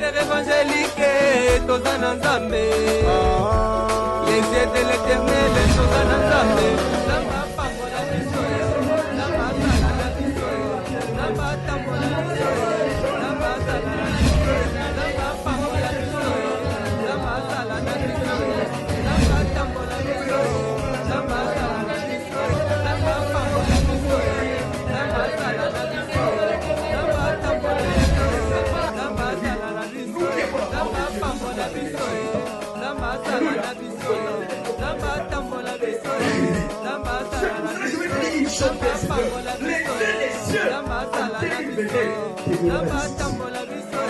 évangélique, Tozana Nzambe. Les yeux de l'éternel, Tozana Nzambe. Nzamba pambola biso, Nzamba sala biso, Nzamba tambola biso, Nzamba sala biso, Nzamba pambola biso, Nzamba sala biso, Nzamba tambola biso, Nzamba sala biso, Nzamba pambola biso, Nzamba sala biso, Nzamba tambola biso, Nzamba sala biso, Nzamba pambola biso, Nzamba sala biso, Nzamba tambola biso, Nzamba sala biso, Nzamba pambola biso, Nzamba sala biso, Nzamba tambola biso,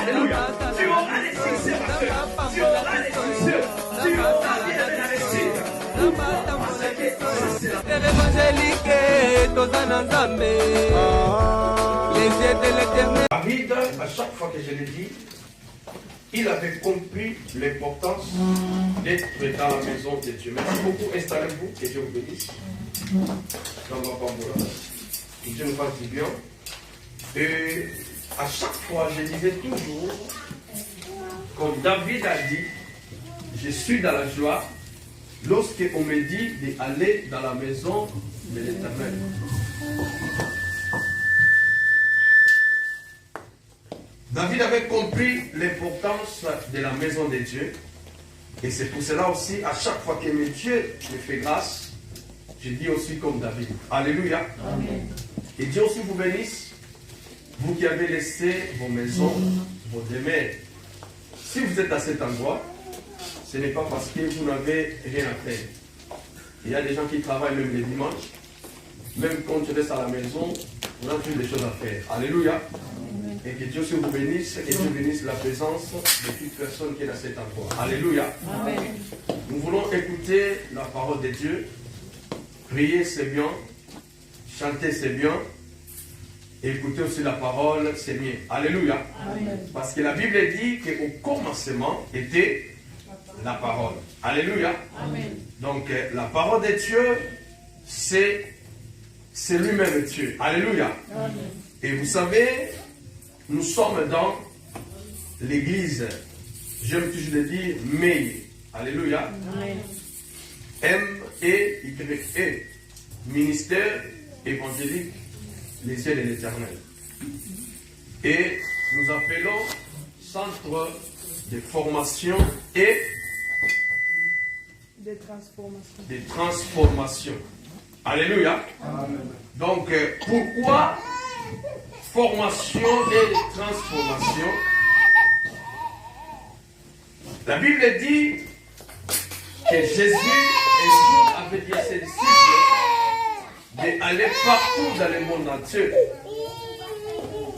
Nzamba sala biso, Nzamba pambola biso, Nzamba tambola biso. Évangélique, Tozana Nzambe. Les yeux de l'éternel. David, à chaque fois que je l'ai dit, il avait compris l'importance d'être dans la maison de Dieu. Merci beaucoup, installez-vous, que Dieu vous bénisse. Dans ma bamboula. Que Dieu nous fasse du bien. Et à chaque fois, je disais toujours, comme David a dit, je suis dans la joie lorsqu'on me dit d'aller dans la maison de l'Éternel. David avait compris l'importance de la maison de Dieu. Et c'est pour cela aussi, à chaque fois que Dieu me fait grâce, je dis aussi comme David. Alléluia. Amen. Et Dieu aussi vous bénisse, vous qui avez laissé vos maisons, vos demeures. Si vous êtes à cet endroit, ce n'est pas parce que vous n'avez rien à faire. Il y a des gens qui travaillent même les dimanches. Même quand tu restes à la maison, on a toujours des choses à faire. Alléluia. Et que Dieu se vous bénisse et Dieu bénisse la présence de toute personne qui est dans cet endroit. Alléluia. Amen. Nous voulons écouter la parole de Dieu. Prier, c'est bien. Chanter, c'est bien. Et écouter aussi la parole, c'est mieux. Alléluia. Amen. Parce que la Bible dit qu'au commencement était la parole. Alléluia. Amen. Donc la parole de Dieu, c'est lui-même Dieu. Alléluia. Amen. Et vous savez, nous sommes dans l'église. J'aime toujours le dire, mais. Alléluia. Amen. M-E-Y-E. Ministère évangélique, les cieux de l'Éternel. Et nous appelons centre de formation et de transformation. De transformation. Alléluia. Amen. Donc, pourquoi formation et transformation? La Bible dit que Jésus un jour avait dit à ses disciples d'aller partout dans le monde entier.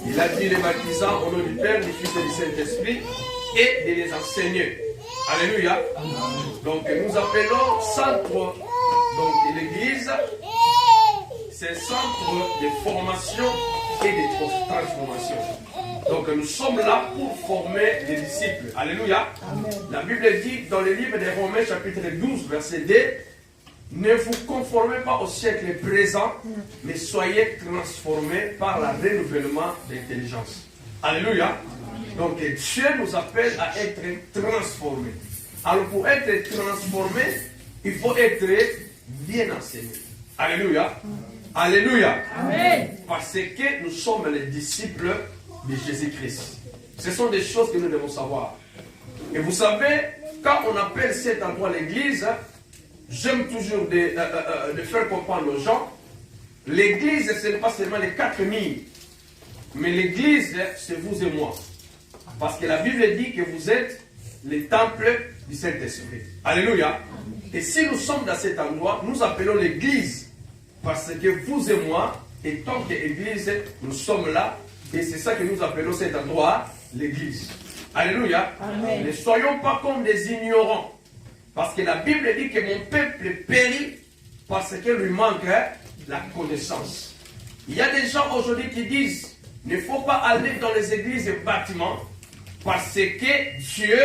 Il a dit les baptisants au nom du Père, du Fils et du Saint-Esprit et de les enseigner. Alléluia. Donc nous appelons centre, donc l'église, c'est centre de formation et de transformation. Donc nous sommes là pour former des disciples. Alléluia. Amen. La Bible dit dans le livre de Romains chapitre 12 verset 2, ne vous conformez pas au siècle présent, mais soyez transformés par le renouvellement d'intelligence. Alléluia. Donc Dieu nous appelle à être transformés. Alors pour être transformé, il faut être bien enseigné. Alléluia. Alléluia. Amen. Parce que nous sommes les disciples de Jésus-Christ. Ce sont des choses que nous devons savoir. Et vous savez, quand on appelle cet endroit l'église, j'aime toujours de faire comprendre aux gens, l'église, ce n'est pas seulement les 4000, mais l'église, c'est vous et moi. Parce que la Bible dit que vous êtes les temples du Saint-Esprit. Alléluia. Et si nous sommes dans cet endroit, nous appelons l'église. Parce que vous et moi, et tant qu'église, nous sommes là. Et c'est ça que nous appelons cet endroit, l'église. Alléluia. Amen. Ne soyons pas comme des ignorants. Parce que la Bible dit que mon peuple périt parce qu'il lui manque la connaissance. Il y a des gens aujourd'hui qui disent, il ne faut pas aller dans les églises et bâtiments parce que Dieu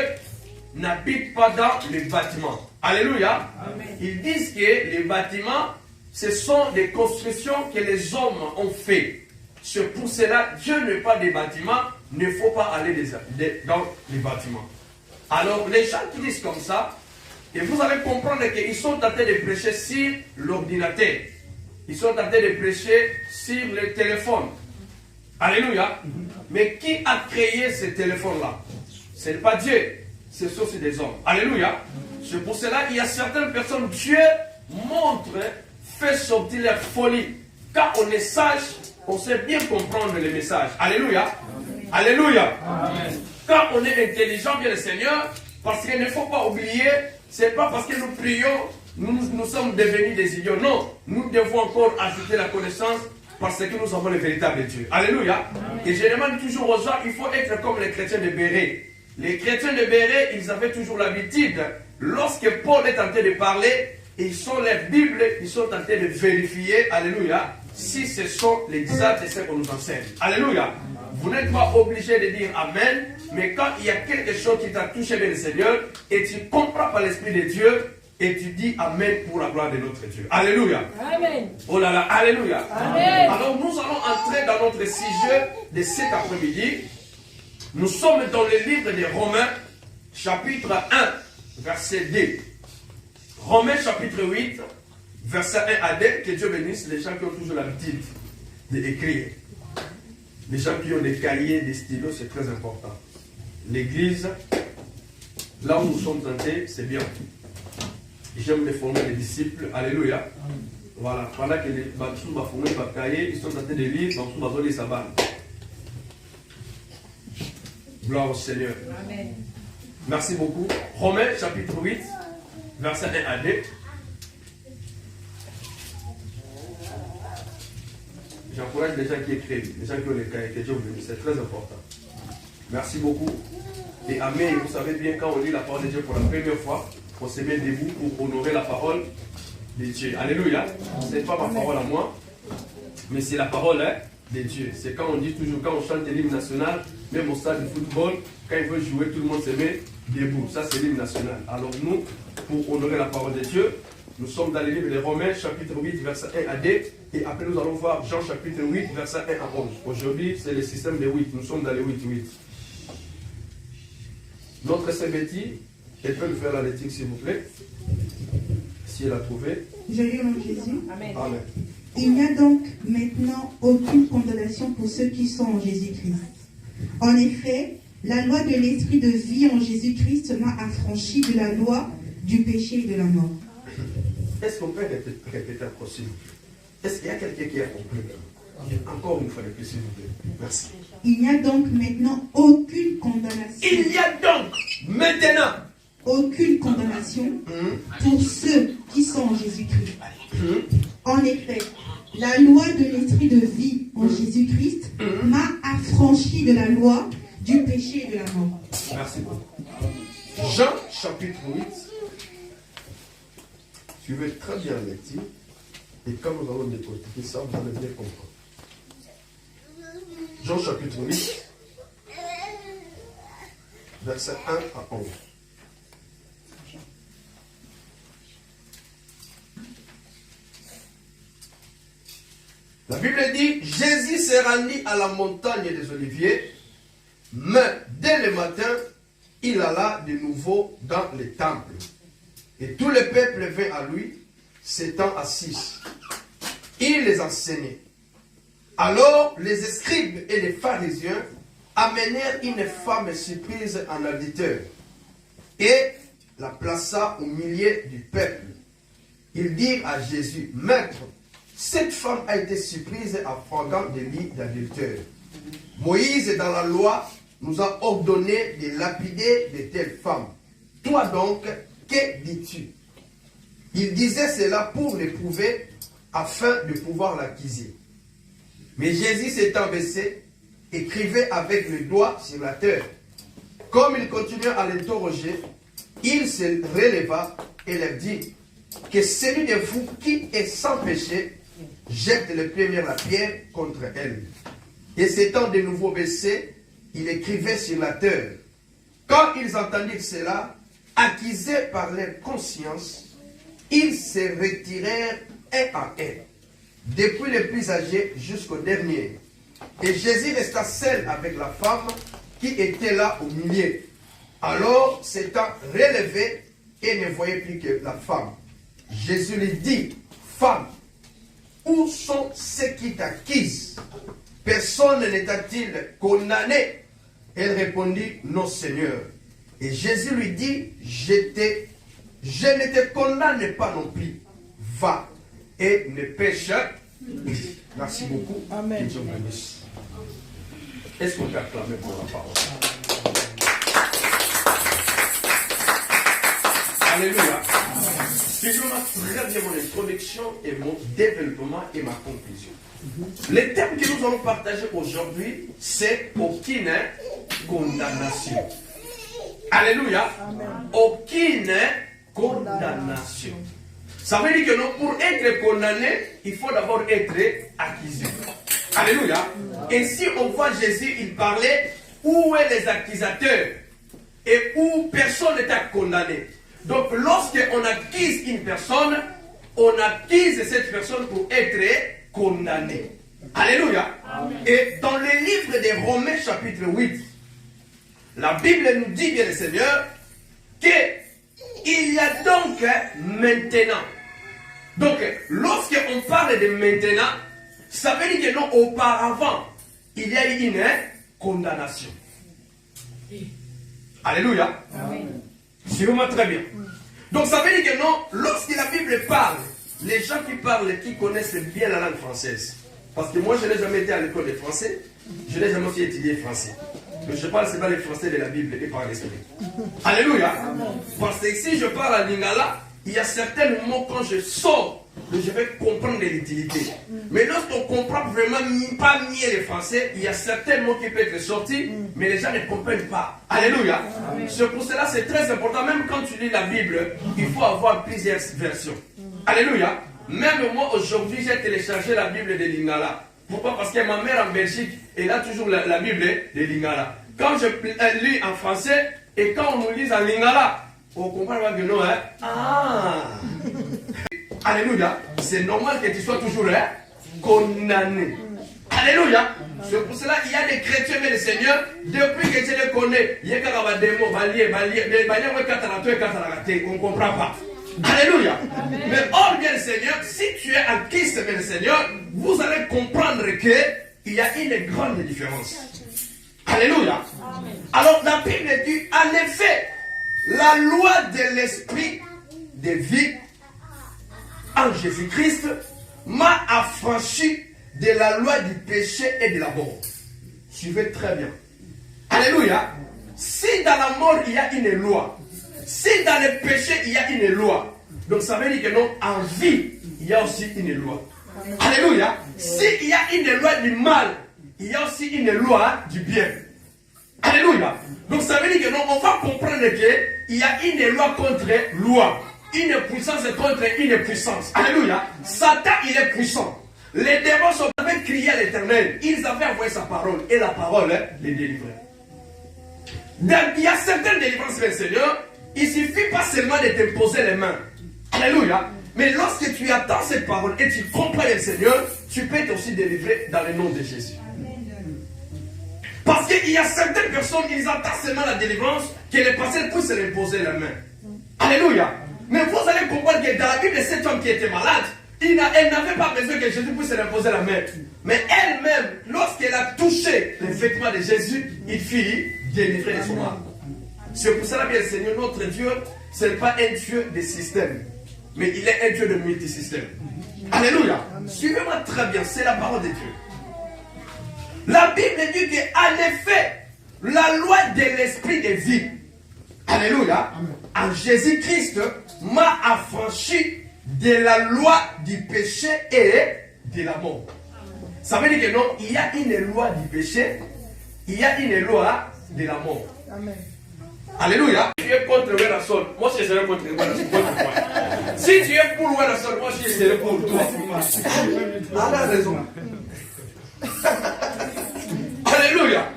n'habite pas dans les bâtiments. Alléluia. Amen. Ils disent que les bâtiments, ce sont des constructions que les hommes ont fait. C'est pour cela, Dieu n'est pas des bâtiments, il ne faut pas aller dans les bâtiments. Alors, les gens qui disent comme ça, et vous allez comprendre qu'ils sont en train de prêcher sur l'ordinateur. Ils sont en train de prêcher sur le téléphone. Alléluia. Mais qui a créé ce téléphone-là? Ce n'est pas Dieu, ce sont des hommes. Alléluia. C'est pour cela qu'il y a certaines personnes, Dieu montre, fait sortir leur folie. Quand on est sage, on sait bien comprendre les messages. Alléluia. Alléluia. Amen. Quand on est intelligent, bien le Seigneur, parce qu'il ne faut pas oublier, ce n'est pas parce que nous prions, nous sommes devenus des idiots. Non, nous devons encore ajouter la connaissance parce que nous avons le véritable Dieu. Alléluia. Amen. Et je demande toujours aux gens, il faut être comme les chrétiens de Béret. Les chrétiens de Béret, ils avaient toujours l'habitude, lorsque Paul est en train de parler, ils sont les Bibles, ils sont en train de vérifier, alléluia, si ce sont les exacts et ce qu'on nous enseigne. Alléluia. Vous n'êtes pas obligé de dire Amen, mais quand il y a quelque chose qui t'a touché vers le Seigneur, et tu comprends par l'Esprit de Dieu, et tu dis Amen pour la gloire de notre Dieu. Alléluia. Amen. Oh là là, alléluia. Amen. Alors nous allons entrer dans notre sujet de cet après-midi. Nous sommes dans le livre de Romains, chapitre 1, verset 2. Romains, chapitre 8, verset 1 à 2. Que Dieu bénisse les gens qui ont toujours l'habitude d'écrire. Les gens qui ont des cahiers, des stylos, c'est très important. L'église, là où nous sommes tentés, c'est bien. J'aime les former les disciples. Alléluia. Voilà. Pendant que les bâtiments vont former par cahier, ils sont en train de lire, dans tout bazar, les sabbats. Gloire au Seigneur. Amen. Merci beaucoup. Romains, chapitre 8, verset 1 à 2. J'encourage les gens qui écrivent, les gens qui ont les cahiers, que Dieu vous bénisse. C'est très important. Merci beaucoup. Et Amen. Vous savez bien, quand on lit la parole de Dieu pour la première fois, on se met debout pour honorer la parole de Dieu. Alléluia. Ce n'est pas ma parole à moi, mais c'est la parole de Dieu. C'est quand on dit toujours, quand on chante l'hymne national, même au stade de football, quand il veut jouer, tout le monde se met debout. Ça, c'est l'hymne national. Alors nous, pour honorer la parole de Dieu, nous sommes dans le livre de Romains, chapitre 8, verset 1 à 2. Et après, nous allons voir Jean, chapitre 8, verset 1 à 11. Aujourd'hui, c'est le système de 8. Nous sommes dans les 8. Notre sœur Betty, elle peut nous faire la lecture, s'il vous plaît, si elle a trouvé. Je lis au nom de Jésus. Amen. Amen. Il n'y a donc maintenant aucune condamnation pour ceux qui sont en Jésus-Christ. En effet, la loi de l'esprit de vie en Jésus-Christ m'a affranchi de la loi du péché et de la mort. Est-ce qu'on peut répéter encore, s'il vous plaît? Est-ce qu'il y a quelqu'un qui a compris? Encore une fois de plus, s'il vous plaît. Merci. Il n'y a donc maintenant aucune condamnation. Il y a donc maintenant aucune condamnation pour ceux qui sont en Jésus-Christ. En effet, la loi de l'esprit de vie en Jésus-Christ m'a affranchi de la loi du péché et de la mort. Merci beaucoup. Jean chapitre 8. Suivez très bien la lecture. Et quand nous allons décortiquer ça, vous allez bien comprendre. Jean chapitre 8, verset 1 à 11. La Bible dit, Jésus s'est rendu à la montagne des Oliviers, mais dès le matin, il alla de nouveau dans le temple. Et tout le peuple vint à lui, s'étant assis. Il les enseignait. Alors les scribes et les pharisiens amenèrent une femme surprise en auditeur et la plaça au milieu du peuple. Ils dirent à Jésus, Maître, cette femme a été surprise en flagrant délit d'adultère. Moïse, dans la loi, nous a ordonné de lapider de telles femmes. Toi donc, que dis-tu? Il disait cela pour l'éprouver, afin de pouvoir l'accuser. Mais Jésus s'étant baissé, écrivait avec le doigt sur la terre. Comme il continuait à l'interroger, il se releva et leur dit, que celui de vous qui est sans péché, jette le premier la pierre contre elle. Et s'étant de nouveau baissé, il écrivait sur la terre. Quand ils entendirent cela, accusés par leur conscience, ils se retirèrent un à un, depuis les plus âgés jusqu'au dernier. Et Jésus resta seul avec la femme qui était là au milieu. Alors, s'étant relevé, et ne voyait plus que la femme. Jésus lui dit, femme, où sont ceux qui t'accusent? Personne ne t'a-t-il condamné? Elle répondit, non Seigneur. Et Jésus lui dit, je ne te condamne pas non plus. Va et ne pêche. Merci beaucoup. Amen. Que Dieu vous bénisse. Est-ce qu'on peut acclamer pour la parole? Alléluia. Suivez-moi très bien mon introduction et mon développement et ma conclusion. Le thème que nous allons partager aujourd'hui, c'est aucune condamnation. Alléluia. Amen. Aucune condamnation. Ça veut dire que non, pour être condamné, il faut d'abord être accusé. Alléluia. Et si on voit Jésus, il parlait où est les accusateurs et où personne n'est condamné. Donc lorsqu'on accuse une personne, on accuse cette personne pour être condamné. Alléluia. Amen. Et dans le livre des Romains chapitre 8, la Bible nous dit, bien le Seigneur, qu'il y a donc maintenant. Donc lorsqu'on parle de maintenant, ça veut dire que non, auparavant, il y a eu une condamnation. Alléluia. Amen. Suivez-moi très bien. Donc ça veut dire que non, lorsque la Bible parle, les gens qui parlent, qui connaissent bien la langue française, parce que moi je n'ai jamais été à l'école de français, je n'ai jamais aussi étudié français. Mais je parle seulement les français de la Bible et par l'esprit. Alléluia. Parce que si je parle en lingala, il y a certains mots quand je sors, je vais comprendre l'utilité. Mais lorsqu'on comprend vraiment pas mieux le français, il y a certains mots qui peuvent être sortis, mais les gens ne comprennent pas. Alléluia. C'est pour cela c'est très important, même quand tu lis la Bible, il faut avoir plusieurs versions. Alléluia. Même moi aujourd'hui, j'ai téléchargé la Bible de Lingala. Pourquoi? Parce que ma mère en Belgique, elle a toujours la Bible de Lingala. Quand je lis en français, et quand on nous lit en Lingala, on comprend pas que non, hein? Ah! Alléluia. C'est normal que tu sois toujours condamné. Alléluia. C'est pour cela qu'il y a des chrétiens, mais le Seigneur, depuis que tu les connais, il y a des démons, on ne comprend pas. Alléluia. Amen. Mais or bien le Seigneur, si tu es en Christ, mais le Seigneur, vous allez comprendre qu'il y a une grande différence. Alléluia. Amen. Alors la Bible dit, en effet, la loi de l'esprit de vie en Jésus-Christ m'a affranchi de la loi du péché et de la mort. Suivez très bien. Alléluia. Si dans la mort il y a une loi, si dans le péché il y a une loi, donc ça veut dire que non, en vie il y a aussi une loi. Alléluia. S'il y a une loi du mal, il y a aussi une loi du bien. Alléluia. Donc ça veut dire que non, on va comprendre qu'il y a une loi contre loi. Une puissance contre une puissance. Alléluia. Satan, il est puissant. Les démons avaient crié à l'Éternel. Ils avaient envoyé sa parole. Et la parole les délivrait. Donc il y a certaines délivrances, le Seigneur. Il ne suffit pas seulement de t'imposer les mains. Alléluia. Mais lorsque tu attends cette parole et tu comprends le Seigneur, tu peux être aussi délivré dans le nom de Jésus. Parce qu'il y a certaines personnes, ils attendent seulement la délivrance, que les pasteurs puissent imposer les mains. Alléluia. Mais vous allez comprendre que dans la Bible, cet homme qui était malade, elle n'avait pas besoin que Jésus puisse lui imposer la main. Mais elle-même, lorsqu'elle a touché les vêtements de Jésus, il fut délivré de son mal. C'est pour cela, bien Seigneur, notre Dieu, ce n'est pas un Dieu de système, mais il est un Dieu de multisystème. Alléluia. Suivez-moi très bien, c'est la parole de Dieu. La Bible dit qu'en effet, la loi de l'esprit de vie, alléluia, en Jésus-Christ, m'a affranchi de la loi du péché et de la mort. Ça veut dire que non, il y a une loi du péché, il y a une loi de la mort. Amen. Alléluia. Si tu es contre Werasol, moi je serai contre Werasol. Si tu es pour Werasol, moi je serai pour toi. Elle a raison. Alléluia.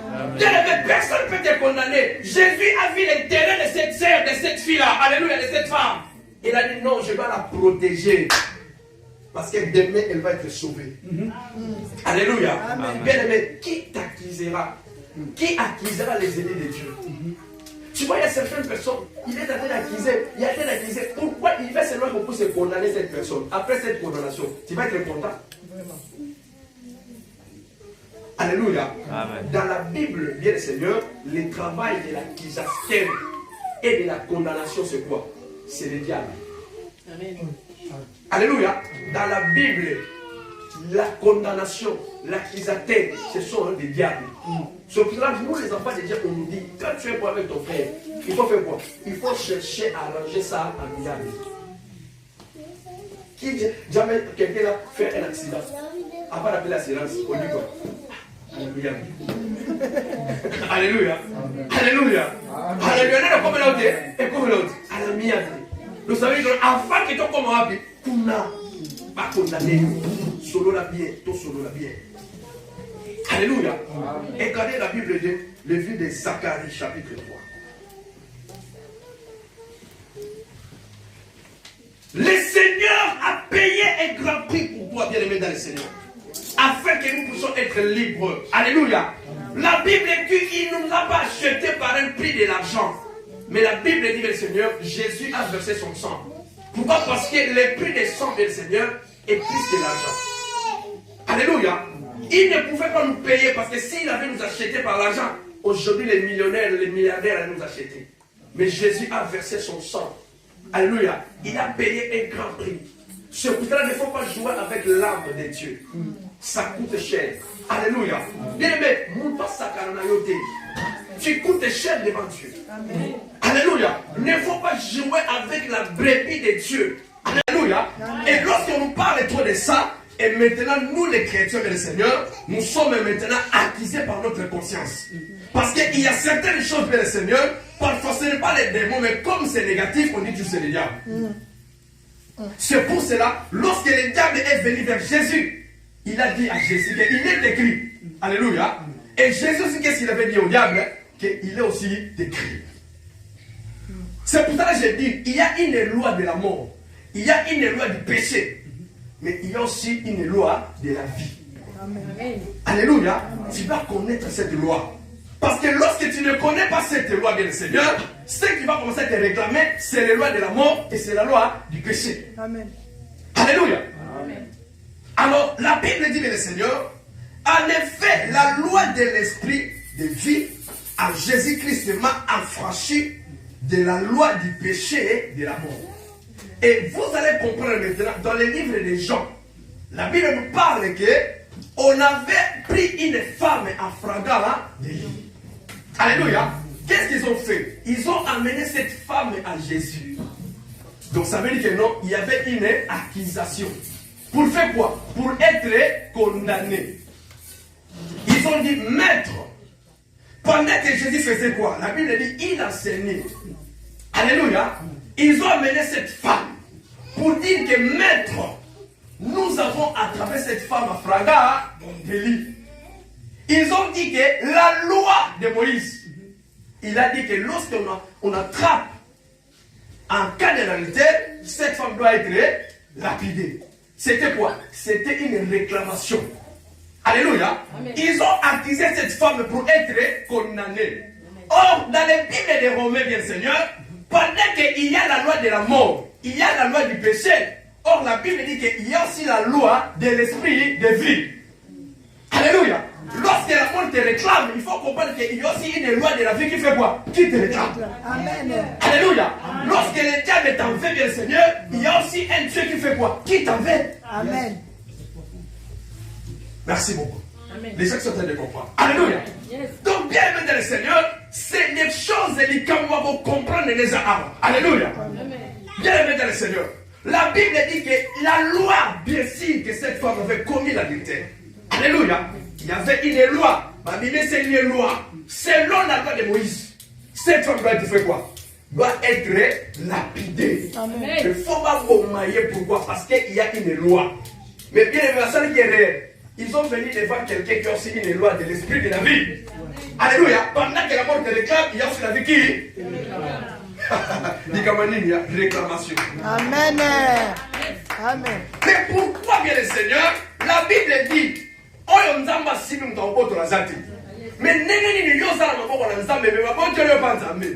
Personne ne peut te condamner. Jésus a vu l'intérêt de cette sœur, de cette fille-là. Alléluia, de cette femme. Il a dit non, je vais la protéger. Parce que demain, elle va être sauvée. Alléluia. Bien aimé, qui t'accusera? Qui accusera les ennemis de Dieu? Tu vois, il y a certaines personnes, il est en train d'accuser, il est en train d'accuser. Pourquoi il fait seulement pour se condamner cette personne? Après cette condamnation, tu vas être content? Alléluia. Amen. Dans la Bible, bien le Seigneur, le travail de l'accusation et de la condamnation, c'est quoi? C'est le diable. Amen. Alléluia. Dans la Bible, la condamnation, l'accusateur, ce sont des diables. C'est pour cela que nous, les enfants de Dieu, on nous dit, quand tu es avec ton frère, il faut faire quoi? Il faut chercher à arranger ça en diable. Qui jamais quelqu'un a fait un accident, avant d'appeler l'assurance, on dit quoi? Alléluia. Alléluia. Alléluia. Alléluia. Comme l'autre. Et comme l'autre. Alléluia. Vous savez, avant que tu comme un tu n'as pas condamné. Solo la bien. Tout solo la bien. Alléluia. Et regardez la Bible de le livre de Zacharie, chapitre 3. Le Seigneur a payé un grand prix pour toi, bien-aimé dans le Seigneur, afin que nous puissions être libres. Alléluia. La Bible dit qu'il ne nous a pas acheté par un prix de l'argent. Mais la Bible dit, le Seigneur, Jésus a versé son sang. Pourquoi? Parce que le prix du sang du Seigneur est plus que l'argent. Alléluia. Il ne pouvait pas nous payer parce que s'il avait nous acheté par l'argent, aujourd'hui les millionnaires, les milliardaires allaient nous acheter. Mais Jésus a versé son sang. Alléluia. Il a payé un grand prix. C'est pour cela qu'il ne faut pas jouer avec l'âme de Dieu. Ça coûte cher. Alléluia. Bien aimé, tu coûtes cher devant Dieu. Amen. Alléluia. Il ne faut pas jouer avec la brebis de Dieu. Alléluia. Et lorsqu'on nous parle trop de ça, et maintenant nous les chrétiens et le Seigneur, nous sommes maintenant accusés par notre conscience. Parce qu'il y a certaines choses vers le Seigneur, parfois ce n'est pas les démons, mais comme c'est négatif, on dit que c'est le diable. C'est pour cela, lorsque le diable est venu vers Jésus, il a dit à Jésus qu'il est écrit. Alléluia. Et Jésus aussi, qu'est-ce qu'il avait dit au diable? Qu'il est aussi écrit. C'est pour ça que j'ai dit, il y a une loi de la mort. Il y a une loi du péché. Mais il y a aussi une loi de la vie. Amen. Alléluia. Amen. Tu vas connaître cette loi. Parce que lorsque tu ne connais pas cette loi de le Seigneur, ce qui va commencer à te réclamer, c'est la loi de la mort et c'est la loi du péché. Amen. Alléluia. Amen. Alors, la Bible dit, le Seigneur, en effet, la loi de l'esprit de vie à Jésus-Christ m'a affranchi de la loi du péché et de la mort. Et vous allez comprendre maintenant, dans le livre de Jean, la Bible nous parle qu'on avait pris une femme en flagrant délit. Alléluia. Qu'est-ce qu'ils ont fait? Ils ont amené cette femme à Jésus. Donc ça veut dire que non, il y avait une accusation. Pour faire quoi? Pour être condamné. Ils ont dit, maître, pendant que Jésus faisait quoi? La Bible dit, il enseignait. Alléluia. Ils ont amené cette femme pour dire que maître, nous avons attrapé cette femme à flagrant délit. Ils ont dit que la loi de Moïse, il a dit que lorsqu'on attrape en cas d'adultère, cette femme doit être lapidée. C'était quoi? C'était une réclamation. Alléluia. Amen. Ils ont accusé cette femme pour être condamnée. Or, dans les Bibles des Romains, bien Seigneur, pendant qu'il y a la loi de la mort, il y a la loi du péché. Or, la Bible dit qu'il y a aussi la loi de l'esprit de vie. Alléluia. Lorsque la mort te réclame, il faut comprendre qu'il y a aussi une loi de la vie qui fait quoi? Qui te réclame. Amen. Alléluia. Amen. Lorsque le diable t'en veut, bien Seigneur, il y a aussi un Dieu qui fait quoi? Qui t'en veut. Amen. Merci beaucoup. Amen. Les gens qui sont en train de comprendre. Alléluia. Yes. Donc, bien aimé dans le Seigneur, c'est des choses et comme on va comprendre les armes. Alléluia. Amen. Bien aimé dans le Seigneur. La Bible dit que la loi, bien sûr, que cette femme avait commis l'adultère. Alléluia. Il y avait une loi. Ma Bible, c'est une loi. Selon la loi de Moïse, cette femme doit être fait quoi? Doit être lapidée. Amen. Il ne faut pas bombailler. Pourquoi? Parce qu'il y a une loi. Mais bien aimé, la seule qui est réelle, ils ont venu devant quelqu'un qui a aussi une loi de l'esprit de la vie. Alléluia. Pendant que la mort te réclame, il y a aussi la vie qui réclamation. Amen. Amen. Mais pourquoi, bien le Seigneur, la Bible dit, oyo nzamba simi mutaoboto la zati. Mais nene ni yo sala maboko na nzambe me maboko yo pa nzambe.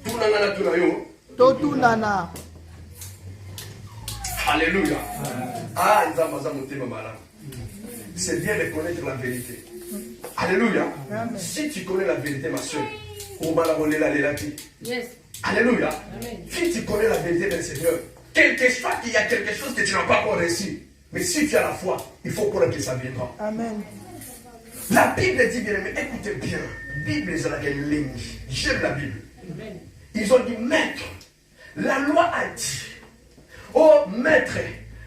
Tunanga na tunayo. Totunana. Alléluia. Ah, nzamba za motema mala. C'est bien de connaître la vérité. Alléluia. Amen. Si tu connais la vérité, ma soeur, on va la voler la lélati. Yes. Alléluia. Amen. Si tu connais la vérité du Seigneur, quelque soit qu'il y a quelque chose que tu n'as pas encore réussi, mais si tu as la foi, il faut croire que ça viendra. Amen. La Bible dit bien, mais écoutez bien, Bible est la ligne. J'aime la Bible. Amen. Ils ont dit, maître, la loi a dit, oh maître,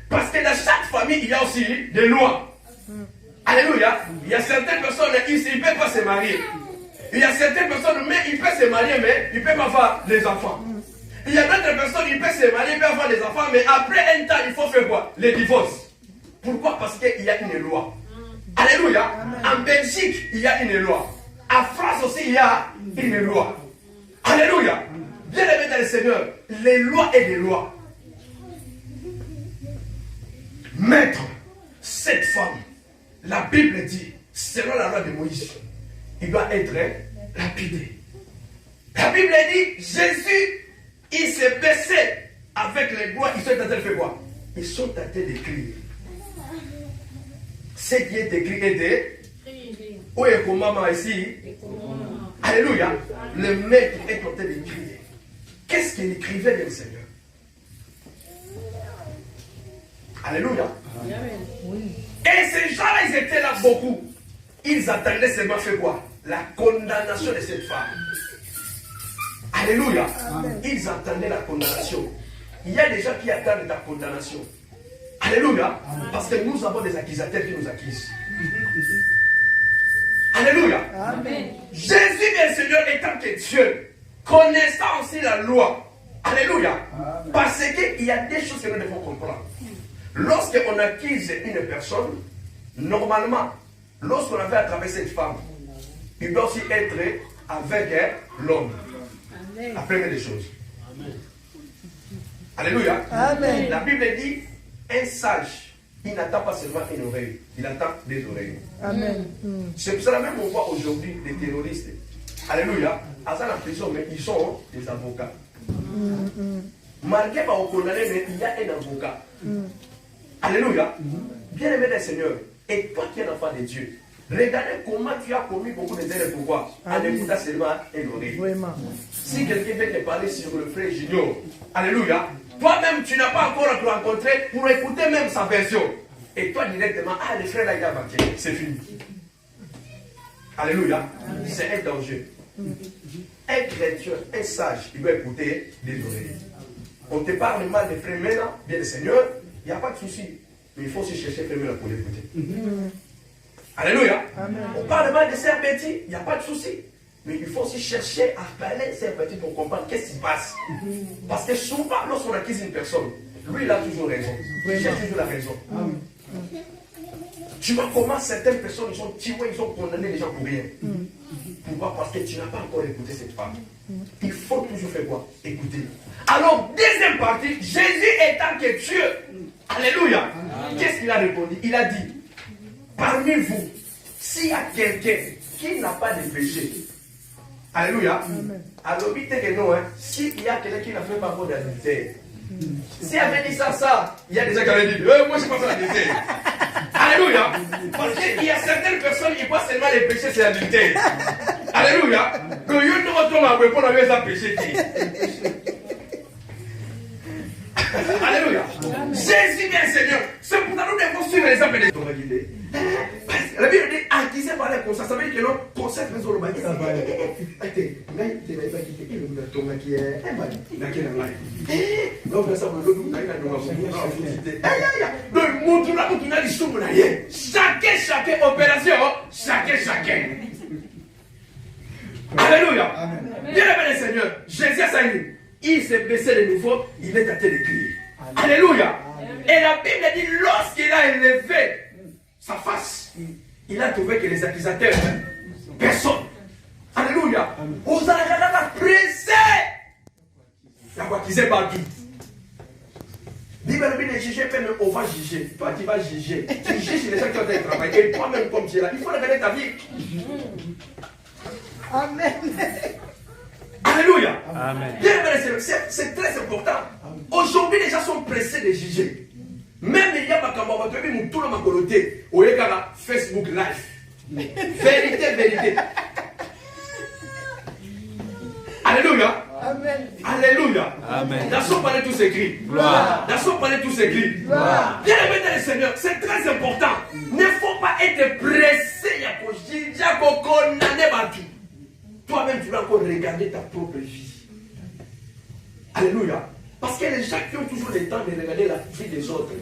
parce que dans chaque famille, il y a aussi des lois. Alléluia. Il y a certaines personnes ici, ils ne peuvent pas se marier. Il y a certaines personnes, mais ils peuvent se marier, mais ils ne peuvent pas avoir les enfants. Il y a d'autres personnes, ils peuvent se marier, ils peuvent avoir des enfants, mais après un temps, il faut faire quoi? Les divorces. Pourquoi? Parce qu'il y a une loi. Alléluia. En Belgique, il y a une loi. En France aussi, il y a une loi. Alléluia. Bien aimé dans le Seigneur, les lois et les lois. Maître, cette femme, la Bible dit, selon la loi de Moïse, il doit être lapidé. La Bible dit, Jésus, il s'est baissé avec les doigts, ils sont en train de faire quoi? Ils sont en train d'écrire. Ce qui est écrit est de... Où est mon maman ici? Alléluia. Le maître est en train d'écrire. Qu'est-ce qu'il écrivait dans le Seigneur? Alléluia. Et ces gens-là, ils étaient là beaucoup. Ils attendaient seulement faire quoi? La condamnation de cette femme. Alléluia. Ils attendaient la condamnation. Il y a des gens qui attendent ta condamnation. Alléluia. Parce que nous avons des accusateurs qui nous accusent. Alléluia. Amen. Jésus, bien Seigneur, étant que Dieu, connaissant aussi la loi. Alléluia. Parce qu'il y a des choses que nous devons comprendre. Lorsqu'on accuse une personne, normalement, lorsqu'on a fait à travers cette femme, il doit aussi être avec l'homme. La première des choses. Alléluia. Amen. La Bible dit, un sage, il n'attend pas seulement une oreille, il attend des oreilles. Amen. C'est pour cela même on voit aujourd'hui des terroristes. Alléluia. À ça la prison, mais ils sont des avocats. Malgré pas au condamné, mais il y a un avocat. Alléluia. Bien aimé des Seigneurs, et toi qui es l'enfant de Dieu, regardez comment tu as commis beaucoup de erreurs. Pourquoi? En écoutant seulement un oreille. Vraiment. Si quelqu'un veut te parler sur le frère Junior, alléluia, toi-même tu n'as pas encore rencontré pour écouter même sa version. Et toi directement, ah le frère là il a vaincu, c'est fini. Alléluia. C'est un danger. Un chrétien, un sage, il doit écouter des oreilles. On te parle mal des frères maintenant, bien le Seigneur, il n'y a pas de souci. Mais il faut aussi chercher frères maintenant pour l'écouter. Alléluia. On parle mal de sœurs Betty, il n'y a pas de souci. Mais il faut aussi chercher à parler de sœurs Betty pour comprendre qu'est-ce qui se passe. Parce que souvent, lorsqu'on accuse une personne, lui il a toujours raison. Il cherche toujours la raison. Tu vois comment certaines personnes ils ont tué, ils ont condamné les gens pour rien. Pourquoi? Parce que tu n'as pas encore écouté cette femme. Il faut toujours faire quoi? Écouter. Alors, deuxième partie, Jésus étant que Dieu. Alléluia. Qu'est-ce qu'il a répondu? Il a dit, parmi vous, s'il y a quelqu'un qui n'a pas de péché, alléluia, alors dites que non, hein, s'il y a quelqu'un qui n'a fait pas encore d'adultère, s'il avait dit ça, il y a des gens qui avaient dit, moi je ne sais pas faire l'adultère. Alléluia. Parce qu'il y a certaines personnes qui pensent seulement les péchés, c'est l'adultère. Alléluia. Donc, il y a une autre répondre à eux, péché. Alléluia. Jésus bien Seigneur. C'est pour ça que nous devons suivre les appels de guider. La Bible dit, acquisé par les constats. Ça veut dire que non, constat mais on le bâtit. Chacun opération, chacun. Alléluia. Bien aimé le Seigneur. Jésus a salué. Il s'est baissé de nouveau, il est en train de crier. Alléluia. Et la Bible dit, lorsqu'il a élevé sa face, il a trouvé que les accusateurs, personne. Alléluia. Vous allez la presser. Il a accusé partout. Dis bien, ne juger, mais on va juger. Toi, tu vas juger. Tu juges sur les gens qui ont été travaillés. Et toi-même, comme tu es là, il faut regarder ta vie. Amen. Alléluia. Amen. C'est très important. Aujourd'hui, les gens sont pressés de juger. Même il y a ma camarade, tout le monde coloté. Au Facebook Live. Vérité, vérité. Alléluia. Amen. Alléluia. Amen. Dans son palais, tout s'écrit. Gloire. Dans son palais, tout s'écrit. Gloire. Bien aimé dans le Seigneur, c'est très important. Il ne faut pas être pressé à condamner Batu. Toi-même, tu dois encore regarder ta propre vie. Alléluia. Parce que les gens qui ont toujours le temps de regarder la vie des autres,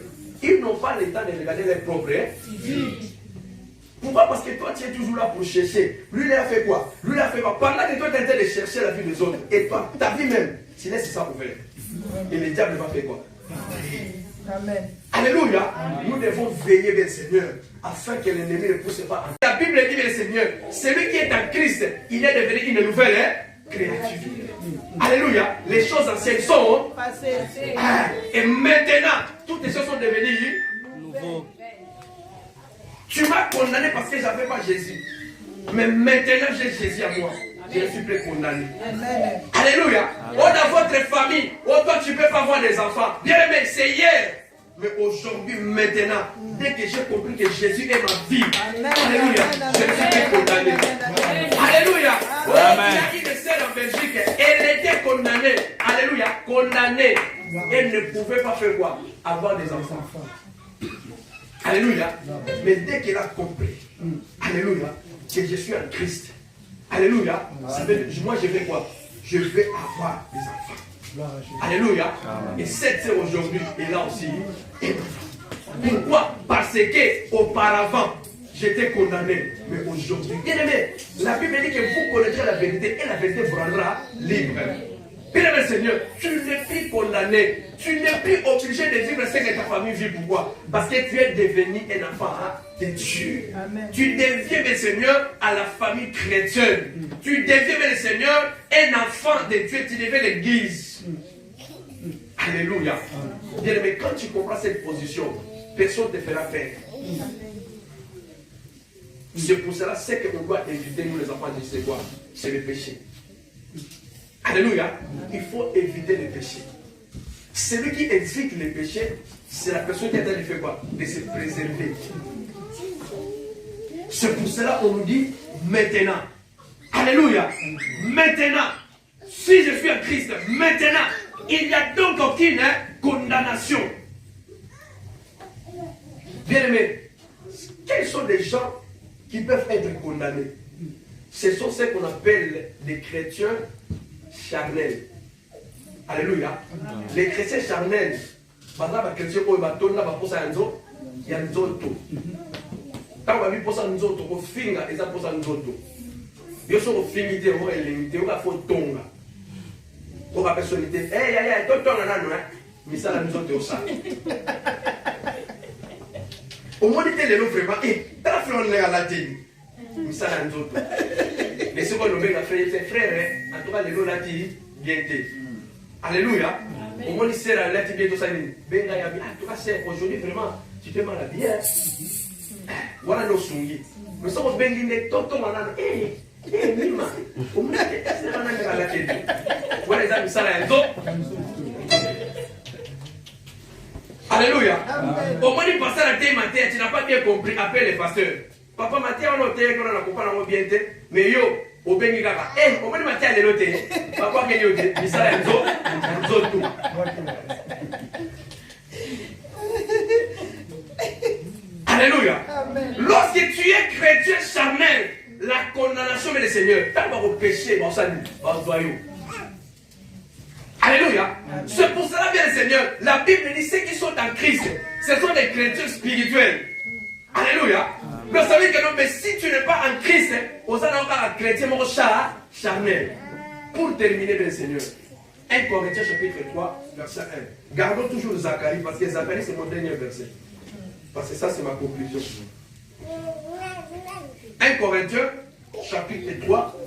ils n'ont pas le temps de regarder leur propre vie. Pourquoi? Parce que toi, tu es toujours là pour chercher. Lui, il a fait quoi? Lui, il a fait quoi? Pendant que toi, tu es en train de chercher la vie des autres, et toi, ta vie même, tu laisses ça ouvert. Et le diable va faire quoi? Amen. Alléluia. Nous devons veiller vers le Seigneur afin que l'ennemi ne pousse pas. La Bible dit vers le Seigneur, celui qui est en Christ, il est devenu une nouvelle créature. Alléluia. Les choses anciennes sont Passez. et maintenant, toutes les choses sont devenues Nouveau. Tu m'as condamné parce que je n'avais pas Jésus. Mais maintenant, j'ai Jésus à moi. Je ne suis plus condamné. Amen. Alléluia. Oh, dans votre famille, oh, toi, tu ne peux pas avoir des enfants. Bien aimé, c'est hier. Mais aujourd'hui, maintenant, dès que j'ai compris que Jésus est ma vie, alléluia, je ne suis plus condamné. Alléluia. Oh, Amen. il y a une sœur en Belgique, elle était condamnée. Alléluia, condamnée. Elle ne pouvait pas faire quoi? Avoir des enfants. Alléluia. Mais dès qu'elle a compris, alléluia, que je suis en Christ, alléluia, moi je vais quoi? Je vais avoir des enfants. Alléluia. Et cette sœur aujourd'hui est là aussi. Pourquoi? Parce que auparavant, j'étais condamné. Mais aujourd'hui, bien aimé, la Bible dit que vous connaîtrez la vérité et la vérité vous rendra libre. Bien-aimé Seigneur, tu n'es plus condamné. Tu n'es plus obligé de vivre ce que ta famille vit. Pourquoi? Parce que tu es devenu un enfant de Dieu. Amen. Tu deviens, mes Seigneur, à la famille chrétienne. Tu deviens, mes Seigneur, un enfant de Dieu. Tu deviens l'église. Alléluia. Bien-aimé, quand tu comprends cette position, personne ne te fera peur. C'est pour cela que qu'on doit éviter, nous les enfants de Dieu, c'est quoi? C'est le péché. Alléluia. Il faut éviter le péché. Celui qui évite le péché, c'est la personne qui est en train de faire quoi? De se préserver. C'est pour cela qu'on nous dit maintenant. Alléluia. Maintenant. Si je suis en Christ, maintenant, il n'y a donc aucune condamnation. Bien aimé, quels sont les gens qui peuvent être condamnés? Ce sont ceux qu'on appelle des chrétiens charnels. Alléluia. Les chrétiens charnels, pendant les chrétiens qui ont été nzoto. Tant que vous avez nzoto, vous finga et ça pose nzoto. Bien sûr, vous finissez, vous éliminez, vous faites tonga. Vous avez personnalité. Eh, tonga nano, mais ça la nzoto ça. Au moins, il était vraiment, t'as la fleur à la télé. Mais ça la nzoto. Mais ce qu'on nous met à faire, c'est frère, en tout cas, les lots là, bien été. Alléluia. Au moins, il sert à la télé, tout ça. En tout cas, c'est aujourd'hui vraiment, tu te mal habillé. Voilà nos sungi. Nous sommes bien guidés, tonton, Mima. Au moins, c'est à la télé. Voilà les amis, ça la nzoto. Alléluia. Au moins, il passe à la télé, tu n'as pas bien compris. Appelle les pasteurs. Papa Mathieu, on a été, on a compris, bien, mais yo, au Bengi Gaga. Au moins, Mathieu, elle est notée. Papa, qu'elle est notée. Il s'est tout. Alléluia. Lorsque tu es chrétien charnel, la condamnation est le Seigneur. Tant qu'on va pécher, on s'en dit, alléluia. C'est pour cela, bien le Seigneur, la Bible dit ceux qui sont en Christ, ce sont des chrétiens spirituels. Alléluia. Mais ça veut dire que non, mais si tu n'es pas en Christ, on s'en a encore un chrétien charnel. Pour terminer, bien le Seigneur, 1 Corinthiens chapitre 3, verset 1. Gardons toujours Zacharie, parce que Zacharie c'est mon dernier verset. Parce que ça c'est ma conclusion. 1 Corinthiens chapitre 3,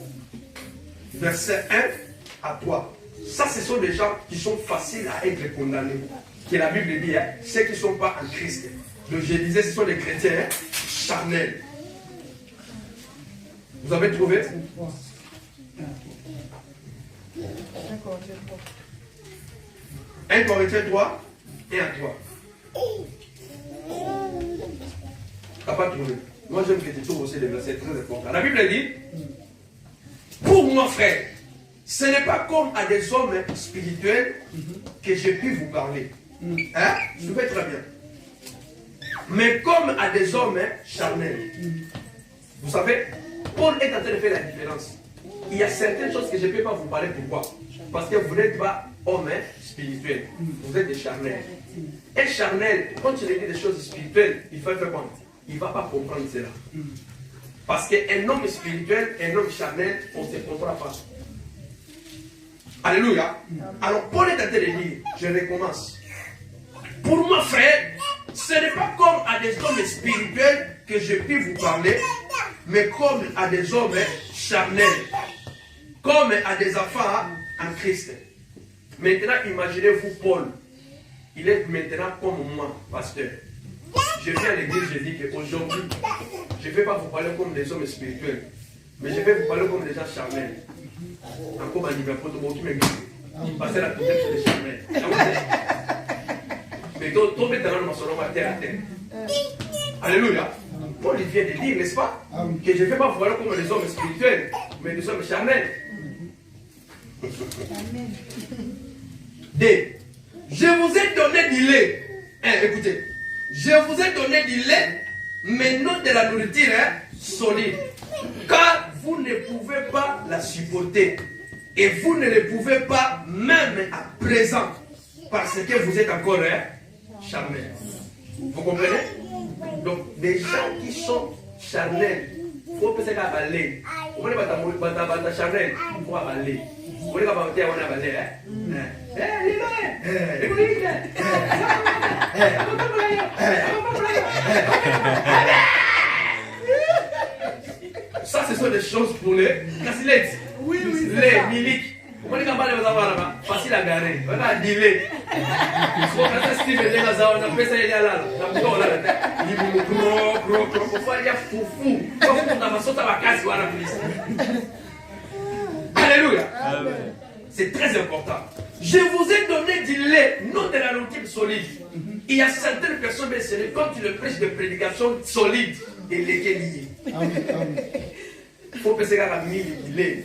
verset 1 à 3. Ça, ce sont des gens qui sont faciles à être condamnés. que la Bible dit, hein, ceux qui ne sont pas en Christ. Donc je disais, ce sont les chrétiens hein, charnels. Vous avez trouvé? D'accord, j'ai 1 Corinthiens 3 et 1 3. Tu n'as pas trouvé. Moi j'aime que tu trouves aussi les versets très importants. La Bible dit, pour moi frère, ce n'est pas comme à des hommes spirituels que je puis vous parler. Hein? Je fais très bien. Mais comme à des hommes charnels. Vous savez, Paul est en train de faire la différence. Il y a certaines choses que je ne peux pas vous parler. Pourquoi? Parce que vous n'êtes pas homme spirituel. Vous êtes des charnels. Un charnel, quand il dit des choses spirituelles, il faut faire quoi? Il ne va pas comprendre cela. Parce qu'un homme spirituel, un homme charnel, on ne se comprend pas. Alléluia. Alors Paul est en train de dire, je recommence. Pour moi frère, ce n'est pas comme à des hommes spirituels que je puis vous parler, mais comme à des hommes charnels, comme à des enfants en Christ. Maintenant, imaginez-vous Paul. Il est maintenant comme moi, pasteur. Je viens à l'église, je dis qu'aujourd'hui, je ne vais pas vous parler comme des hommes spirituels, mais je vais vous parler comme des gens charnels. Encore un niveau pour tout le monde. Parce que la toute est charnelle. Mais tout est dans le terre à terre. Alléluia. Paul vient de dire, n'est-ce pas, que je ne vais pas vous parler comme des hommes spirituels, mais des hommes charnels. D. Je vous ai donné du lait. Écoutez. Je vous ai donné du lait, mais non de la nourriture solide. Car vous ne pouvez pas la supporter. Et vous ne le pouvez pas même à présent. Parce que vous êtes encore charnels. Vous comprenez? Donc, des gens qui sont charnels, il faut penser qu'à balai. Vous voulez pas charnel, il faut avaler. Vous voulez pas avaler, ça, ce sont des choses pour les cassilettes. Oui, les miliques. Vous voulez pas les avoir facile à garer. On a dit les. Si on a Steve et les Lazare, on a fait ça il y a là. On a gros, il y a foufou. On a fait ça à la casse ou à la police. Alléluia. C'est très important. Je vous ai donné du lait, non de la nourriture solide. Il y a certaines personnes, mais c'est quand tu le prêches de prédication solide et lesquelles liées. Il faut penser qu'à la mille du lait.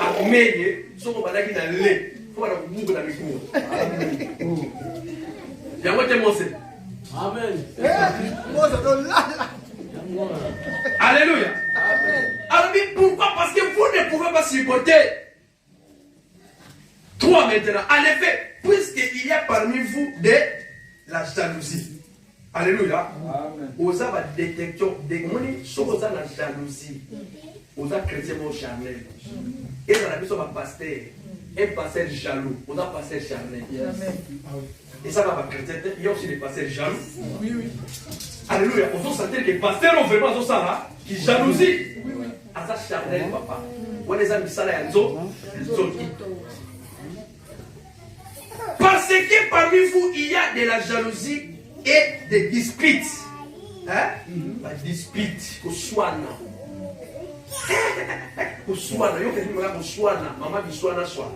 À mêler, si on va aller dans le lait, il faut avoir beaucoup de micro. Il y a moi qui m'ose. Amen. Alléluia. Alors, pourquoi? Parce que vous ne pouvez pas supporter. 3 maintenant. En effet, puisqu'il y a parmi vous de la jalousie. Alléluia. Vous avez une détection de vous avez la jalousie. Vous avez chrétien charnel. Et dans la vie, vous avez un pasteur jaloux. Vous avez un pasteur charnel. Et ça va chrétien. Il y a aussi des pasteurs jaloux. Oui. Alléluia. Vous sentez que les pasteurs ont vraiment ça qui jalousie. À ça charnel, papa. Vous les amis, ça là, parce que parmi vous, il y a de la jalousie et des disputes. Hein? La dispute, Kouswana. Kouswana, yo kesi mwa Kouswana, maman Kouswana soit.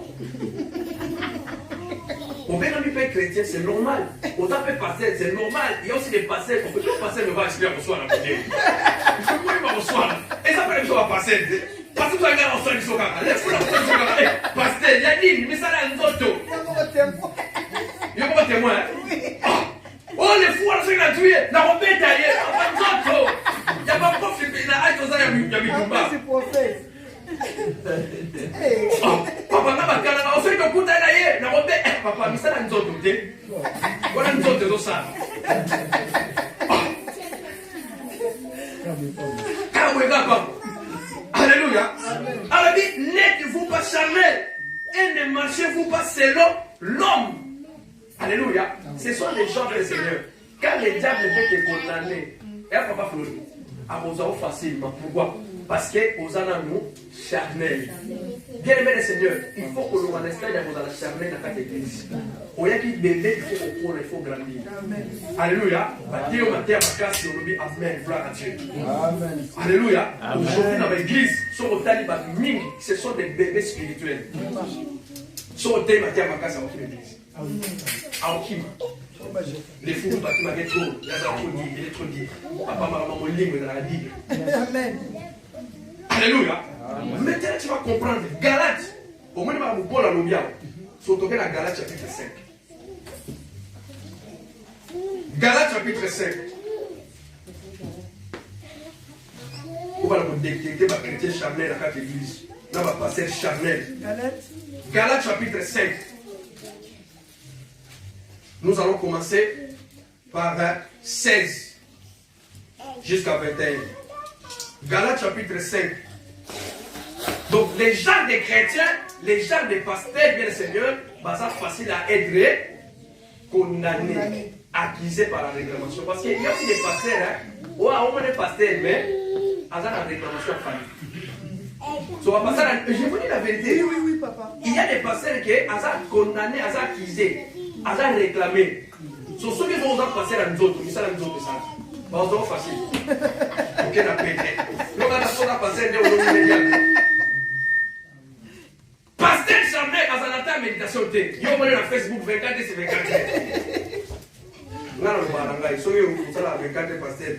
Au même père chrétien, c'est normal. Au tapé passer, c'est normal. Il y a aussi des passés. On peut pas passer le va expliquer Kouswana. Il faut pas Kouswana. Et ça peut être passer. Parce que vous avez un son de soka. Les fous là, pasteur, il y a dit, mais ça là, un autre. Il y a pas de témoin. Oh, les fous là, c'est gratuit. La robe est taillée. Un autre. Il n'y a pas de prof. Il y a un autre. Il y a un autre. C'est prophète. Papa, n'a pas de on fait que vous taillez. La robe est. Papa, mais ça là, un autre. Voilà un autre de ça. Quand vous regardez, alléluia. Alors dit, n'êtes-vous pas charnel et ne marchez-vous pas selon l'homme. Alléluia. Ce sont les gens du Seigneur. Quand le diable ne fait que condamner, et papa Flori, à vos enfants facilement. Pourquoi? Parce que aux nous charnel. Bien aimé le Seigneur, il faut que nous restions dans la charnel dans cette église. Au lieu qu'il bébé, il faut grandir. Alléluia. Dieu m'a dit à ma casse, amen, gloire à Dieu. Amen. Alléluia. Aujourd'hui dans l'église, ce sont des bébés spirituels. Sur le thème, à ma casse, à aucune église. À aucune. Les fous, il m'a dit trop, il est trop dit. Papa, maman, mon livre dans la Bible. Amen. Alléluia. Maintenant, tu vas comprendre. Galates. Au moins, je vais vous la lobia. Surtout dans Galates chapitre 5. Galates chapitre 5. On va le détecter, ma chrétien charnel à quatre églises. Là, on va passer charnel. Galates chapitre 5. Nous allons commencer par 16 jusqu'à 21. Galates chapitre 5. Donc les gens des chrétiens, les gens des pasteurs, bien le Seigneur, c'est facile à être condamnés, accusés par la réclamation. Parce qu'il y a aussi des pasteurs, on est pasteur, mais ils ont la réclamation famille. Je vous dis la vérité. Oui, papa. Il y a des pasteurs qui sont condamnés, ils sont accusés, ils sont réclamés. Ce sont ceux qui ont passé à nous autres, ils sont nous autres. C'est facile. Ok, on a pété. Nous, on a passé pasteur jamais à un attend méditation. Il y a un Facebook 24 sur 24. Non, ils sont où ça 24 pasteur.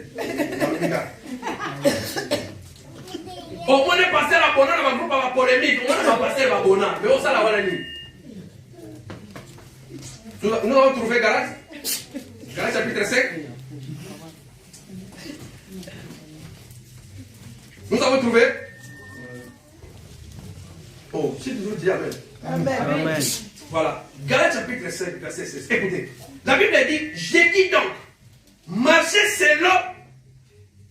Au moins, les pasteurs abonnés dans un groupe à polémique. Au moins, les pasteurs abonnés. Mais on s'en a dit. Nous avons trouvé Galates. Galates chapitre 5. Nous avons trouvé. Oh, si tu veux dire Amen. Amen. Voilà. Galates chapitre 5, verset 16. Écoutez. La Bible dit, j'ai dit donc, marchez selon.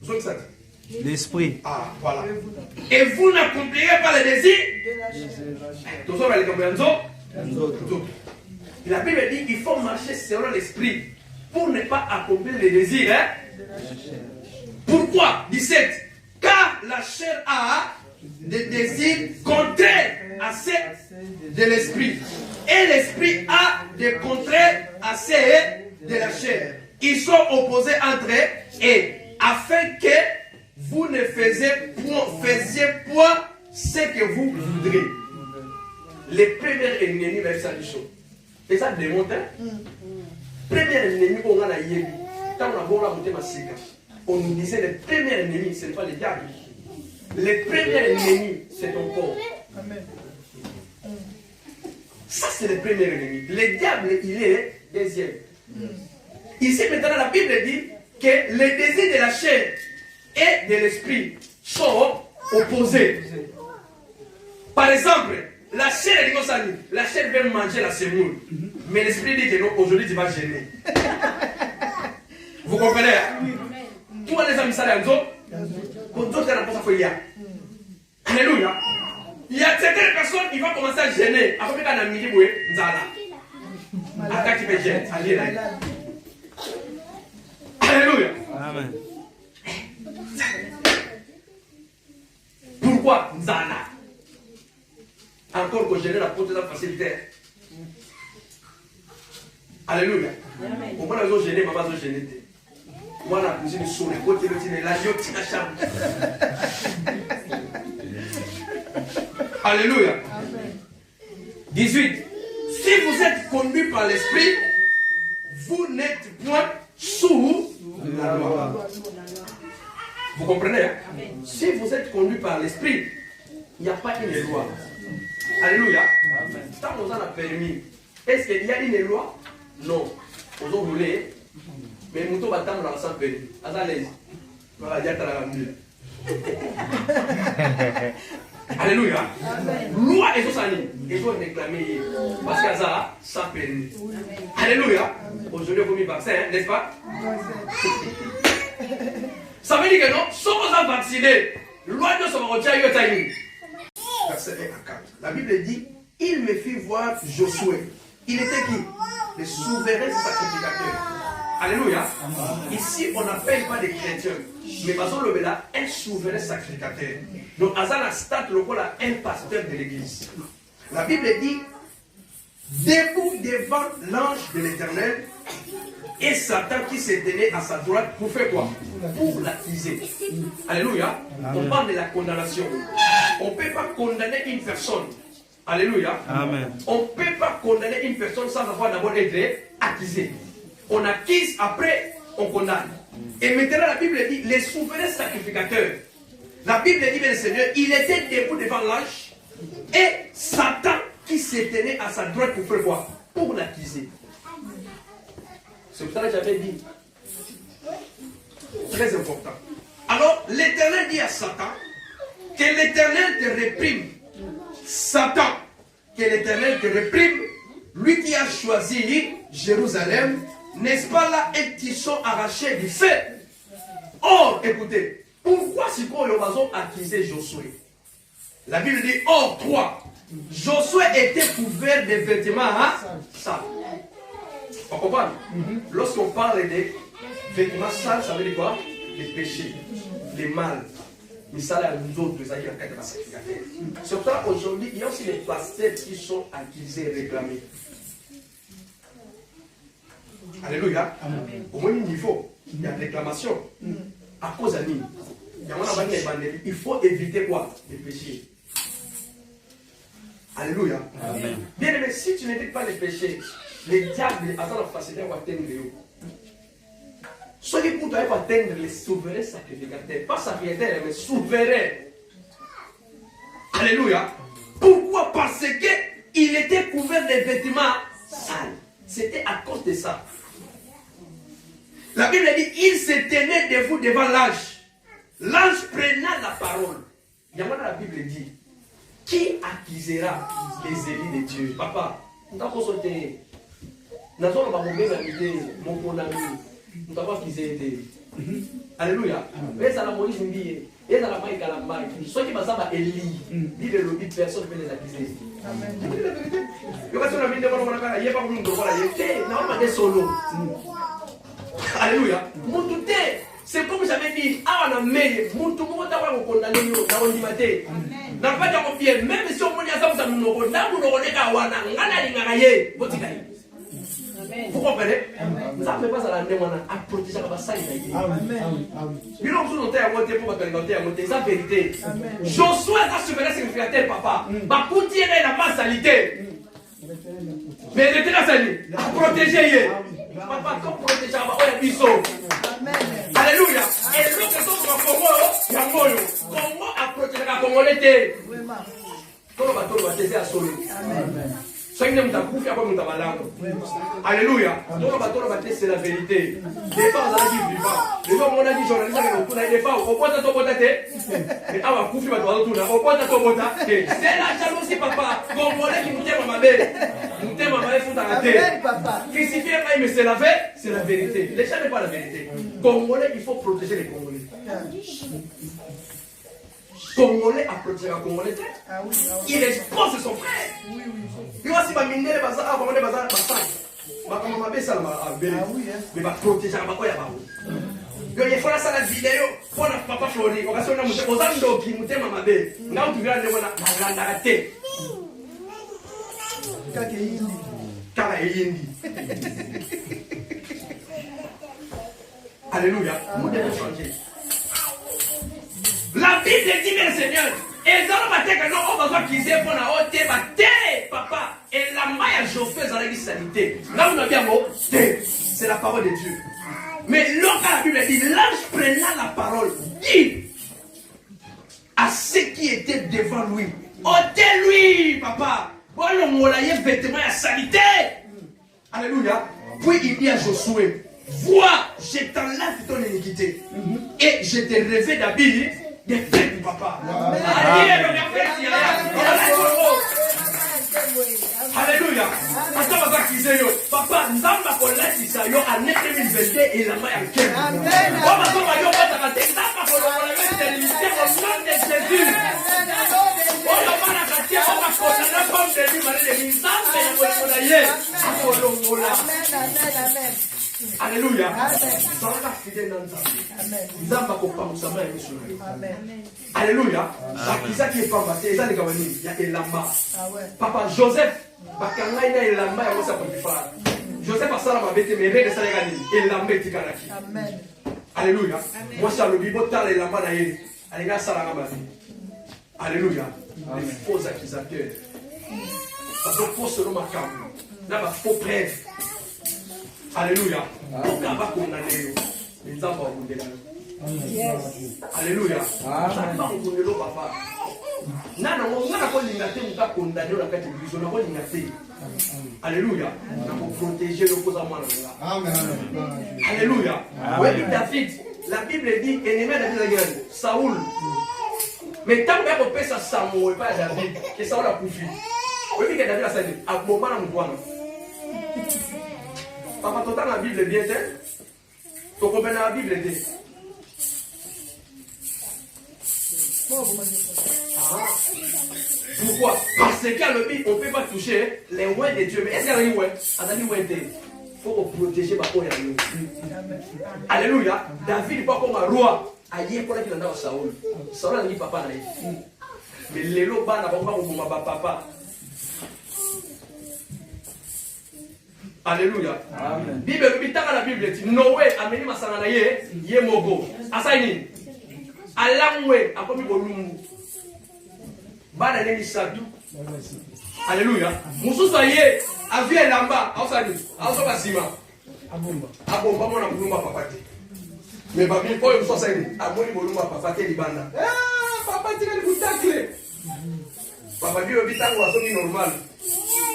Vous avez ça dit? L'esprit. Ah, voilà. Et vous n'accomplirez pas les désirs. Tout ça va les comprendre. La Bible dit qu'il faut marcher selon l'esprit pour ne pas accomplir les désirs. Pourquoi? 17. Car la chair a des désirs contraires à ceux de l'esprit. Et l'esprit a des contraires à ceux de la chair. Ils sont opposés entre eux et afin que vous ne faisiez point ce que vous voudrez. Les premiers ennemis vers ça du show. Et ça démontre. Premier ennemi qu'on a hier. Quand on a bon la montée massive. On nous disait les premiers ennemis, ce n'est pas les diables. Les premiers ennemis, c'est ton corps. Amen. Ça, c'est le premier ennemi. Le diable, il est deuxième. Ici, maintenant, la Bible dit que les désirs de la chair et de l'esprit sont opposés. Par exemple, la chair dit comme ça, la chair veut manger la semoule. Mais l'esprit dit que non, aujourd'hui tu vas gêner. Vous comprenez? Tous les amis, ça les autres. Pour d'autres, c'est la chose qu'il y a. Alléluia. Il y a certaines personnes qui vont commencer à gêner. Après, quand on a mis les bouées, Nzala. Après, tu peux gêner. Alléluia. Amen. Pourquoi Nzala? Encore que gêner la porte de la facilité. Alléluia. Au moins, ils ont gêné, maman, ils ont gêné. Moi, la cuisine est sur les côtés, la yotte, la chambre. Alléluia. 18. Si vous êtes conduit par l'esprit, vous n'êtes point sous la loi. Vous comprenez? Hein? Si vous êtes conduit par l'esprit, il n'y a pas une loi. Alléluia. Tant qu'on en a permis, est-ce qu'il y a une loi? Non. Vous ont roulé. Mais nous sommes dans la sang permis. À l'aise. Alléluia. Loi et tout ça, ils ont réclamé. Parce que ça, sans permis. Alléluia. Aujourd'hui, on a mis vaccin, n'est-ce pas? Ça veut dire que non, si on a vacciné, loi ne sera pas retirée. Verset 1 à 4. La Bible dit, il me fit voir Josué. Il était qui? Le souverain sacrificateur. Alléluia. Ici, on n'appelle pas des chrétiens. Mais Bazon le là, un souverain sacrificateur. Donc, Azan stade le rôle un pasteur de l'église. La Bible dit, debout devant l'ange de l'Éternel et Satan qui s'est donné à sa droite pour faire quoi? Pour l'accuser. Alléluia. On parle de la condamnation. On ne peut pas condamner une personne. Alléluia. Amen. On ne peut pas condamner une personne sans avoir d'abord été accusé. On accuse, après on condamne. Et maintenant la Bible dit, les souverains sacrificateurs. La Bible dit, bien le Seigneur, il était debout devant l'ange et Satan qui s'est tenu à sa droite pour faire quoi? Pour l'accuser. C'est pour ça que j'avais dit. Très important. Alors l'Éternel dit à Satan que l'Éternel te réprime. Satan, que l'Éternel te réprime, lui qui a choisi Jérusalem, n'est-ce pas là un tisson arraché du feu? Or, écoutez, pourquoi si quoi le oiseau a accusé Josué? La Bible dit, or 3, Josué était couvert de vêtements sales. On comprend? Lorsqu'on parle des vêtements sales, ça veut dire quoi? Les péchés, les mal. Mais ça, là, nous autres, nous avons un sacrificateur. C'est pour ça qu'aujourd'hui, il y a aussi des pasteurs qui sont accusés et réclamés. Alléluia. Au moins niveau, il y a réclamation. À cause de nous, il faut éviter quoi? Les péchés. Alléluia. Bien aimé, si tu n'évites pas les péchés, les diables attendent la facilité à atteindre eux. Ceux qui pour atteindre les souverains sacrificateurs, pas sacrificateurs, mais souverains. Alléluia. Pourquoi? Parce qu'il était couvert de vêtements sales. C'était à cause de ça. La Bible dit, il se tenait debout devant l'ange. L'ange prenant la parole. Il y a la Bible dit, qui accusera les élus de Dieu? Papa, nous avons sauté. Nous avons mon ami. Nous avons accusé. Alléluia. Et ça la Moïse Mbiye. Et ça la Maïka la Maïka. Ceux qui passent à Élie, dit le lobby, personne ne peut les accuser. Amen. Alléluia. C'est comme j'avais dit, même si on vous comprenez? Ça ne fait pas ça à protéger la salle. Il a besoin de monter pour c'est la vérité. Josué a supéré significateur, papa. Ma poutière est la massalité. Mais il était là, à protéger. Papa, comme protéger, alléluia. Et l'autre chose, Congo, il y a Congo. Congo a protégé la Congolais. Alléluia. C'est la vérité. Les femmes ont dit vivant. Les hommes ont dit journaliste. Les femmes au point de ton côté. Mais à ma coupe, au point de ton côté. C'est la jalousie, papa. Congolais qui nous tient à ma belle. Nous t'aimons à ma belle, faut t'arrêter. Crucifié, mais c'est la vérité. Les gens n'est pas la vérité. Congolais, il faut protéger les Congolais. Congolais a protégé les Congolais. Il expose son frère. Il va si ma mine les bazar, avant les bazar, ma baisse à la mais va protéger la bakoya bao. Il faut la salle vidéo pour la papa Flori. On va se faire aux ando qui nous t'aiment ma belle. Là où tu viens de voir la tête. Kakaïndi. Alléluia. Nous devons changer. La Bible dit, bien Seigneur, et dans le matin, quand on va qu'ils aient pour la haute, papa, et la maille à Josué dans la sanité. Là où on a bien mot, c'est la parole de Dieu. Mais lorsque la Bible dit, l'ange prenant la parole, dit à ceux qui étaient devant lui, ôtez-lui, papa, voilà le vêtement à sanité. Alléluia. Puis il dit à Josué, vois, je t'enlève ton iniquité, et je te revêt d'habits des faits du papa. Alléluia. Papa, Nzamba kolatisa yo année 2022 et la main à quel. Amen. Nzamba au nom de Jésus. Alléluia. Zalaka fidèle dans Nzambe. Nzambe akopambusa mai miso na yo. Alléluia. Bakizaki epamba te eza likambo nini ya elamba. Papa Joseph bakangai na elamba ya kosa Potifar. Joseph asala mabe te mais rede esalaka nini elamba etikalaki. Alléluia. Mwasi alobi botala elamba na ye alingi asalaka mabe. Alléluia. Les faux accusateurs. Bazopose no makambo na bafaux preuve. Alléluia. Pourquoi va condamner yo? Les enfants vont condamner. Alléluia. Ça va condamner le papa. Nana ko lingate muta condamner la kati biso na ko lingate. Alléluia. Na ko protéger le cause à moi là. Amen. Alléluia. Oui, David, la Bible dit ennemi de David, Saoul. Mais tant que on peut ça Samuel pas David, que Saoul a pouffé. Oui, que David a dit à moment na mutwana. Papa, tu entends la Bible bien, tu comprends la Bible bien. Pourquoi? Parce qu'à le Bible, on ne peut pas toucher les ouins de Dieu. Mais est-ce qu'il y a des ouins? Il faut protéger ma peau. Alléluia. David n'est pas comme un roi. Aïe, pour qu'il en a Saoul. Saoul a dit papa. Mais les lots n'a pas comme papa. Alléluia. Amen. Bible bitaka la Bible dit Noé ameni masanga na ye mogo. Asaini. Alangwe akomi bolungu. Bana neli sadu. Alléluia. Mususa ye avie lamba ausadi. Ausoka sima. Abomba mona bulumba papati. Mais babi ko yo sosaini. Amoni bolumba papati libanda. Papati ni butakle. Papa Dieu bitaka wasoki normal.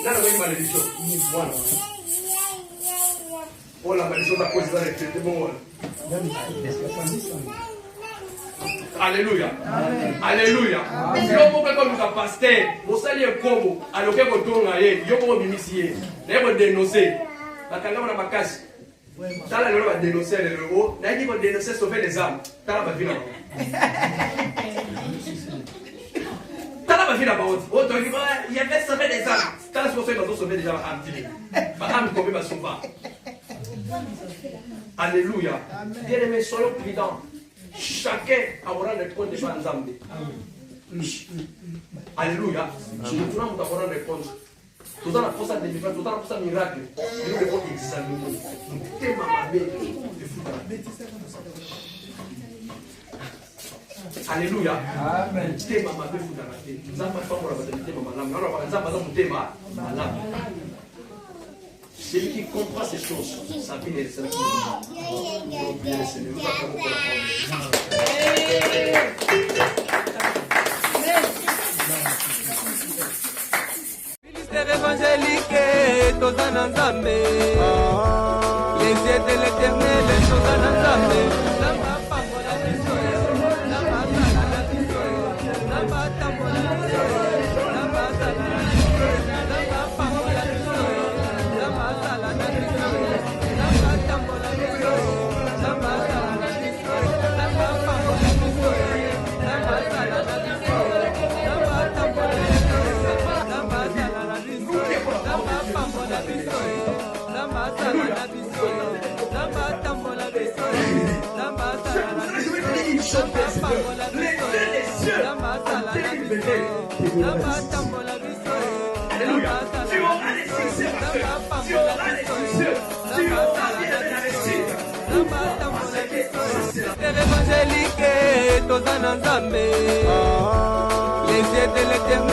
Nana ko malédiction. Voilà. Oh la malédiction de la cause de bon. Alléluia. Alléluia. Yo pourquoi comme le pasteur, vous savez comment alors que vous tournez, yo comment bimisier, les vous dénoncer. La kangama na makasi. Tala lelo va dénoncer le haut, na dit qu'on dénoncer sauver les âmes. Tala va venir. Tala va venir about. Oh donc il y avait sauver les âmes. Tala se sauver déjà âme. Pas âme comme va sauver. Alléluia. Bien-aimés, soyons prudents. Chacun a rendre compte de son Nzambe. Alléluia. Nous devons rendre compte. Tout en apportant des miracles, tout en apportant des miracles, nous devons examiner. Nous devons Alléluia. Amen. Celui qui comprend ces choses, sa vie est celle qui Ministère évangélique, Tozana Nzambe. Les yeux de l'éternel, Tozana Nzambe. Nzamba pambola bisoyo, Nzamba salana bisoyo, Nzamba tambola bisoyo, Nzamba salana bisoyo, Nzamba pambola bisoyo, Nzamba salana bisoyo, Nzamba tambola bisoyo, Nzamba salana bisoyo, Nzamba pambola bisoyo, Nzamba salana bisoyo, Nzamba tambola bisoyo, Nzamba salana bisoyo, Nzamba pambola bisoyo, Nzamba salana bisoyo, Nzamba tambola bisoyo, Nzamba salana bisoyo, Nzamba pambola bisoyo, Nzamba salana bisoyo, Nzamba tambola bisoyo. Alléluia. Tu auras les succès, ma soeur. Tu auras les succès. Tu auras bien la réussite. Évangélique, Tozana Nzambe. Les yeux de l'éternel.